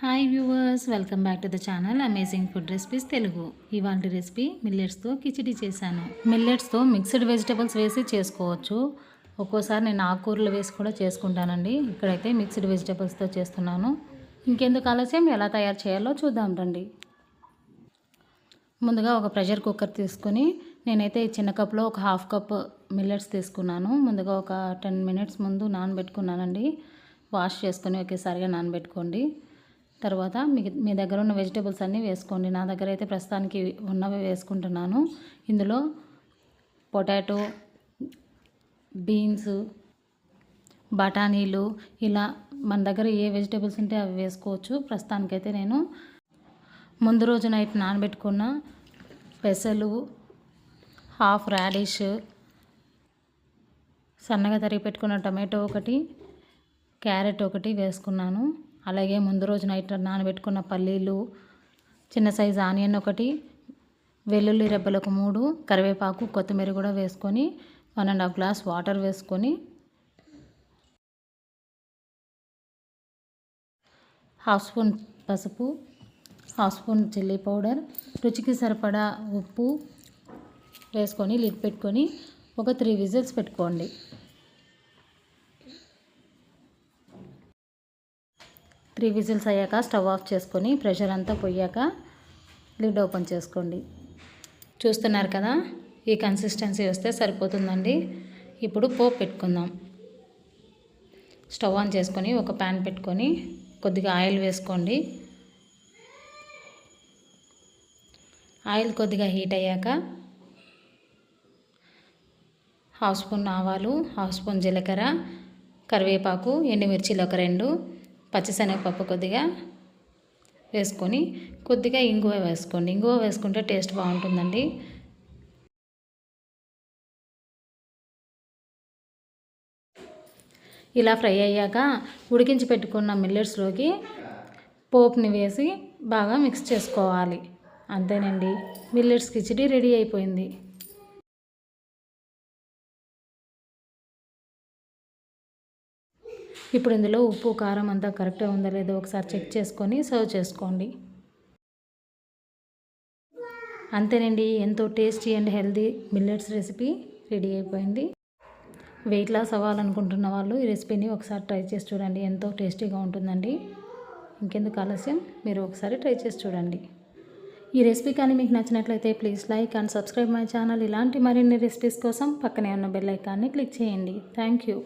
Hi viewers, welcome back to the channel amazing food recipes Telugu. ఇవాళ recipe మిల్లెట్స్తో khichdi చేశాను. మిల్లెట్స్తో mixed vegetables వేసి చేసుకోవచ్చు. ఒక్కోసారి నేను ఆకుకూరలు వేసి కూడా చేసుకుంటానండి. ఇక్కడైతే మిక్స్డ్ వెజిటబుల్స్తో చేస్తున్నాను. ఇంకెందుకు ఆలస్యం, ఎలా తయారు చేయాలో చూద్దాం రండి. ముందుగా ఒక ప్రెషర్ కుక్కర్ తీసుకొని నేనైతే ఈ చిన్న కప్లో ఒక హాఫ్ కప్ మిల్లెట్స్ తీసుకున్నాను. ముందుగా ఒక 10 మినిట్స్ ముందు నానబెట్టుకున్నానండి. వాష్ చేసుకొని ఒకేసారిగా నానబెట్టుకోండి. తర్వాత మీ దగ్గర ఉన్న వెజిటేబుల్స్ అన్నీ వేసుకోండి. నా దగ్గర అయితే ప్రస్తుతానికి ఉన్నవి వేసుకుంటున్నాను. ఇందులో పొటాటో, బీన్స్, బఠానీలు, ఇలా మన దగ్గర ఏ వెజిటేబుల్స్ ఉంటే అవి వేసుకోవచ్చు. ప్రస్తుతానికైతే నేను ముందు రోజు నైట్ నానబెట్టుకున్న పెసలు, హాఫ్ రాడిష్, సన్నగా తరిగి పెట్టుకున్న టమాటో ఒకటి, క్యారెట్ ఒకటి వేసుకున్నాను. అలాగే ముందు రోజు నైట్ నానబెట్టుకున్న పల్లీలు, చిన్న సైజు ఆనియన్ ఒకటి, వెల్లుల్లి రెబ్బలకు 3, కరివేపాకు, కొత్తిమీర కూడా వేసుకొని 1.5 గ్లాస్ వాటర్ వేసుకొని హాఫ్ స్పూన్ పసుపు, హాఫ్ స్పూన్ చిల్లీ పౌడర్, రుచికి సరిపడా ఉప్పు వేసుకొని లిడ్ పెట్టుకొని ఒక 3 విజిల్స్ పెట్టుకోండి. 3 విజిల్స్ అయ్యాక స్టవ్ ఆఫ్ చేసుకొని ప్రెషర్ అంతా పోయాక లిడ్ ఓపెన్ చేసుకోండి. చూస్తున్నారు కదా, ఈ కన్సిస్టెన్సీ వస్తే సరిపోతుందండి. ఇప్పుడు పోపు పెట్టుకుందాం. స్టవ్ ఆన్ చేసుకొని ఒక ప్యాన్ పెట్టుకొని కొద్దిగా ఆయిల్ వేసుకోండి. ఆయిల్ కొద్దిగా హీట్ అయ్యాక హాఫ్ స్పూన్ ఆవాలు, హాఫ్ స్పూన్ జీలకర్ర, కరివేపాకు, ఎండుమిర్చిలు ఒక 2, పచ్చిశనగపప్పు కొద్దిగా వేసుకొని కొద్దిగా ఇంగువ వేసుకోండి. ఇంగువ వేసుకుంటే టేస్ట్ బాగుంటుందండి. ఇలా ఫ్రై అయ్యాక ఉడికించి పెట్టుకున్న మిల్లెట్స్లోకి పోపుని వేసి బాగా మిక్స్ చేసుకోవాలి. అంతేనండి, మిల్లెట్స్ కిచిడి రెడీ అయిపోయింది. ఇప్పుడు ఇందులో ఉప్పు, కారం అంతా కరెక్ట్గా ఉందో లేదో ఒకసారి చెక్ చేసుకొని సర్వ్ చేసుకోండి. అంతేనండి, ఎంతో tasty and healthy millets recipe ready అయిపోయింది. వెయిట్ లాస్ అవ్వాలనుకుంటున్న వాళ్ళు ఈ రెసిపీని ఒకసారి ట్రై చేసి చూడండి. ఎంతో టేస్టీగా ఉంటుందండి. ఇంకెందుకు ఆలస్యం, మీరు ఒకసారి ట్రై చేసి చూడండి. ఈ రెసిపీ కానీ మీకు నచ్చినట్లయితే please like and subscribe my channel. ఇలాంటి మరిన్ని రెసిపీస్ కోసం పక్కనే ఉన్న బెల్ ఐకాన్ని క్లిక్ చేయండి. Thank you.